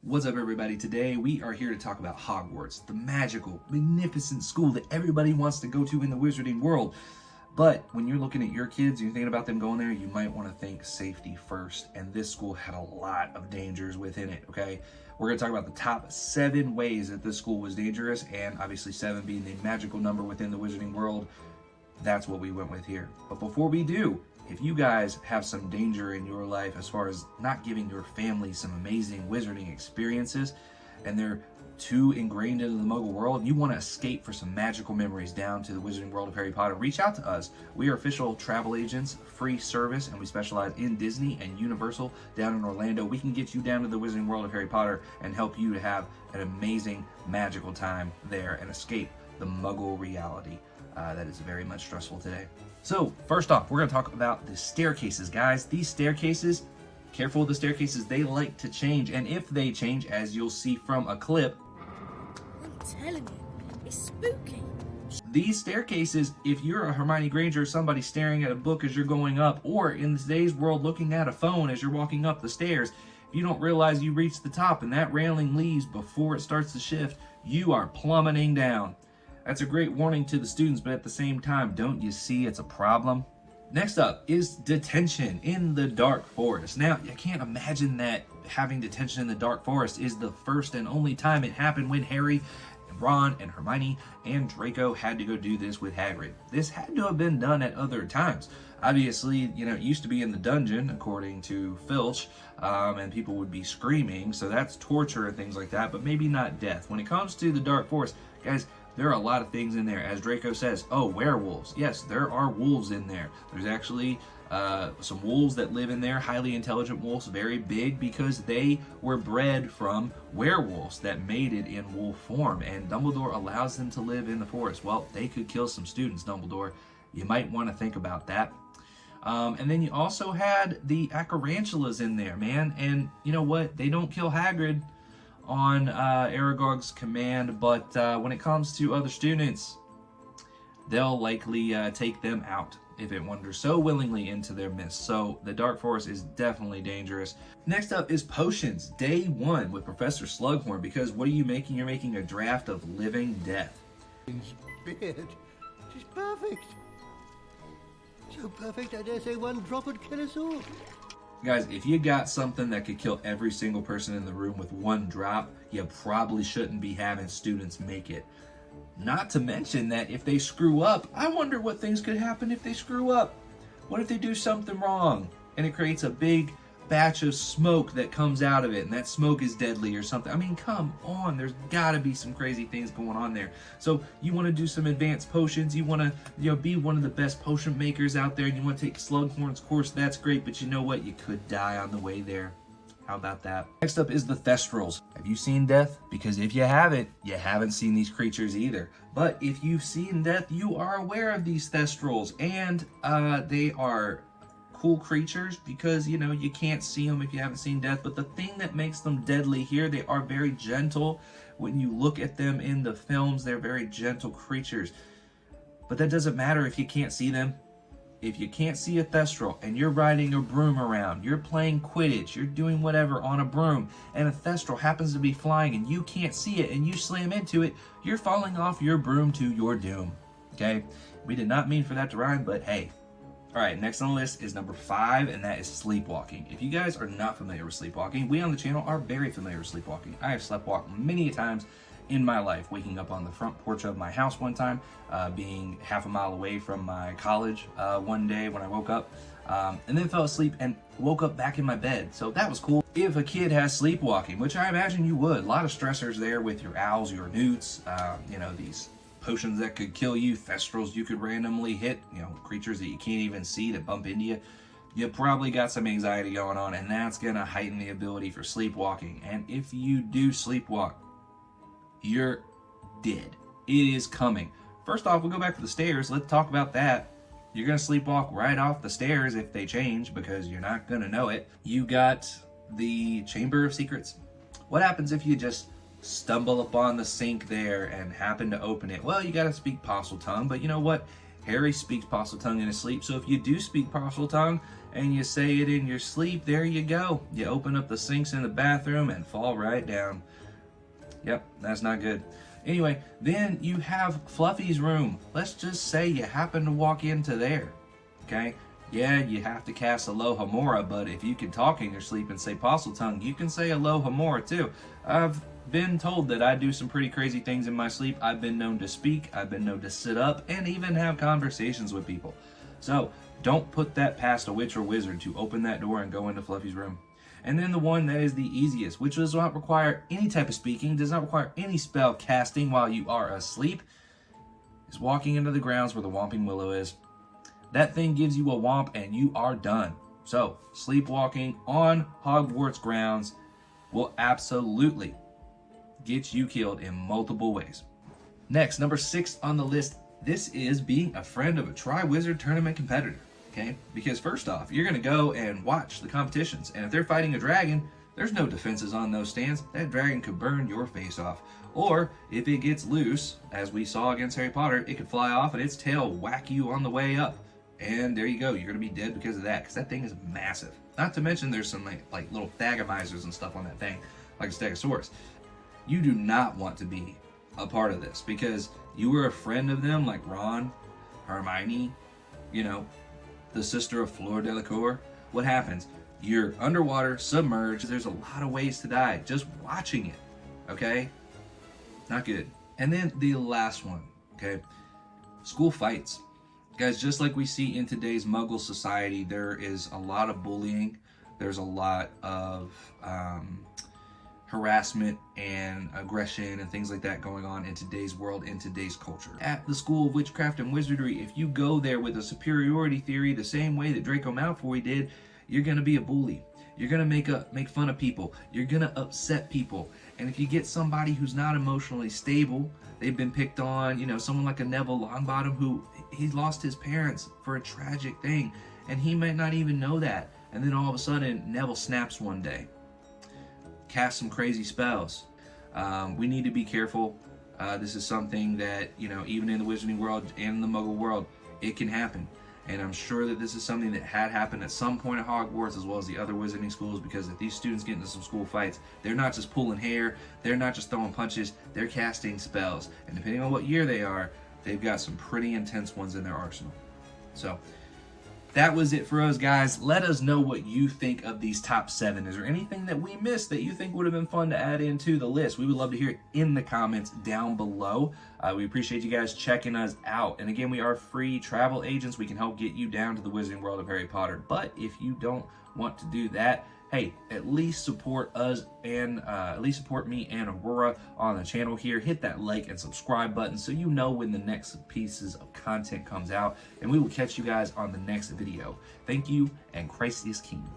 What's up, everybody? Today we are here to talk about Hogwarts, the magical, magnificent school that everybody wants to go to in the wizarding world. But when you're looking at your kids and you're thinking about them going there, you might want to think safety first. And this school had a lot of dangers within it, okay? We're going to talk about the top 7 ways that this school was dangerous, and obviously 7 being the magical number within the wizarding world. That's what we went with here. But before we do, if you guys have some danger in your life as far as not giving your family some amazing wizarding experiences, and they're too ingrained into the Muggle world, and you want to escape for some magical memories down to the wizarding world of Harry Potter, reach out to us. We are official travel agents, free service, and we specialize in Disney and Universal down in Orlando. We can get you down to the wizarding world of Harry Potter and help you to have an amazing magical time there and escape the Muggle reality that is very much stressful today. So first off, we're going to talk about the staircases, guys. These staircases, careful with the staircases, they like to change, and if they change, as you'll see from a clip, I'm telling you, it's spooky. these staircases, if you're a Hermione Granger, somebody staring at a book as you're going up, or in today's world looking at a phone as you're walking up the stairs, if you don't realize you reached the top and that railing leaves before it starts to shift, you are plummeting down. That's a great warning to the students, but at the same time, don't you see it's a problem? Next up is detention in the dark forest. Now, you can't imagine that having detention in the dark forest is the first and only time it happened when Harry and Ron and Hermione and Draco had to go do this with Hagrid. This had to have been done at other times. Obviously, you know, it used to be in the dungeon, according to Filch, and people would be screaming, so that's torture and things like that, but maybe not death. When it comes to the dark forest, guys, there are a lot of things in there. As Draco says, oh, werewolves. Yes, there are wolves in there. There's actually some wolves that live in there, highly intelligent wolves, very big, because they were bred from werewolves that mated in wolf form, and Dumbledore allows them to live in the forest. Well, they could kill some students, Dumbledore. You might want to think about that. And then you also had the Acarantulas in there, man, and you know what? They don't kill Hagrid on Aragog's command, but when it comes to other students, they'll likely take them out if it wanders so willingly into their midst. So the dark forest is definitely dangerous. Next up is potions. Day 1 with Professor Slughorn, because what are you making? You're making a draft of living death. His beard. She's perfect. So perfect, I dare say one drop would kill us all. Guys, if you got something that could kill every single person in the room with one drop, you probably shouldn't be having students make it. Not to mention that if they screw up, I wonder what things could happen if they screw up. What if they do something wrong and it creates a big batch of smoke that comes out of it, and that smoke is deadly or something? I mean, come on, there's gotta be some crazy things going on there. So you want to do some advanced potions, you want to, you know, be one of the best potion makers out there, and you want to take Slughorn's course. That's great, but you know what? You could die on the way there. How about that? Next up is the Thestrals. Have you seen death? Because if you haven't, you haven't seen these creatures either. But if you've seen death, you are aware of these Thestrals, and they are cool creatures because, you know, you can't see them if you haven't seen death. But the thing that makes them deadly here, they are very gentle. When you look at them in the films, they're very gentle creatures. But that doesn't matter if you can't see them. If you can't see a Thestral and you're riding a broom around, you're playing Quidditch, you're doing whatever on a broom, and a Thestral happens to be flying and you can't see it and you slam into it, you're falling off your broom to your doom. Okay? We did not mean for that to rhyme, but hey. Alright, next on the list is number 5, and that is sleepwalking. If you guys are not familiar with sleepwalking, we on the channel are very familiar with sleepwalking. I have sleptwalked many times in my life, waking up on the front porch of my house one time, being half a mile away from my college one day when I woke up, and then fell asleep and woke up back in my bed. So that was cool. If a kid has sleepwalking, which I imagine you would, a lot of stressors there with your owls, your newts, you know, these potions that could kill you, Thestrals you could randomly hit, you know, creatures that you can't even see that bump into you. You probably got some anxiety going on, and that's going to heighten the ability for sleepwalking. And if you do sleepwalk, you're dead. It is coming. First off, we'll go back to the stairs. Let's talk about that. You're going to sleepwalk right off the stairs if they change, because you're not going to know it. You got the Chamber of Secrets. What happens if you just stumble upon the sink there and happen to open it? Well, you got to speak Parseltongue, but you know what? Harry speaks Parseltongue in his sleep, so if you do speak Parseltongue and you say it in your sleep, there you go. You open up the sinks in the bathroom and fall right down. Yep, that's not good. Anyway, then you have Fluffy's room. Let's just say you happen to walk into there, okay? Yeah, you have to cast Alohomora, but if you can talk in your sleep and say Parseltongue, you can say Alohomora too. I've been told that I do some pretty crazy things in my sleep. I've been known to speak, I've been known to sit up, and even have conversations with people. So, don't put that past a witch or wizard to open that door and go into Fluffy's room. And then the one that is the easiest, which does not require any type of speaking, does not require any spell casting while you are asleep, is walking into the grounds where the Whomping Willow is. That thing gives you a whomp and you are done. So, sleepwalking on Hogwarts grounds will absolutely get you killed in multiple ways. Next, number 6 on the list, this is being a friend of a Triwizard Tournament competitor. Okay, because first off, you're going to go and watch the competitions, and if they're fighting a dragon, there's no defenses on those stands. That dragon could burn your face off. Or if it gets loose, as we saw against Harry Potter, it could fly off and its tail whack you on the way up. And there you go, you're going to be dead because of that, because that thing is massive. Not to mention there's some like little thagomizers and stuff on that thing, like a Stegosaurus. You do not want to be a part of this, because you were a friend of them, like Ron, Hermione, you know, the sister of Fleur Delacour. What happens? You're underwater, submerged. There's a lot of ways to die just watching it, okay? Not good. And then the last one, okay? School fights. Guys, just like we see in today's Muggle society, there is a lot of bullying. There's a lot of harassment and aggression and things like that going on in today's world, in today's culture. At the School of Witchcraft and Wizardry, if you go there with a superiority theory the same way that Draco Malfoy did, you're going to be a bully. You're going to make fun of people. You're going to upset people. And if you get somebody who's not emotionally stable, they've been picked on, you know, someone like a Neville Longbottom who he lost his parents for a tragic thing, and he might not even know that. And then all of a sudden, Neville snaps one day. Cast some crazy spells. We need to be careful. This is something that, you know, even in the Wizarding world and in the Muggle world, it can happen. And I'm sure that this is something that had happened at some point at Hogwarts, as well as the other Wizarding schools, because if these students get into some school fights, they're not just pulling hair, they're not just throwing punches, they're casting spells. And depending on what year they are, they've got some pretty intense ones in their arsenal. So, that was it for us, guys. Let us know what you think of these top 7. Is there anything that we missed that you think would have been fun to add into the list? We would love to hear it in the comments down below. We appreciate you guys checking us out. And again, we are free travel agents. We can help get you down to the Wizarding World of Harry Potter. But if you don't want to do that, hey, at least support us and at least support me and Aurora on the channel here. Hit that like and subscribe button so you know when the next pieces of content comes out. And we will catch you guys on the next video. Thank you, and Christ is King.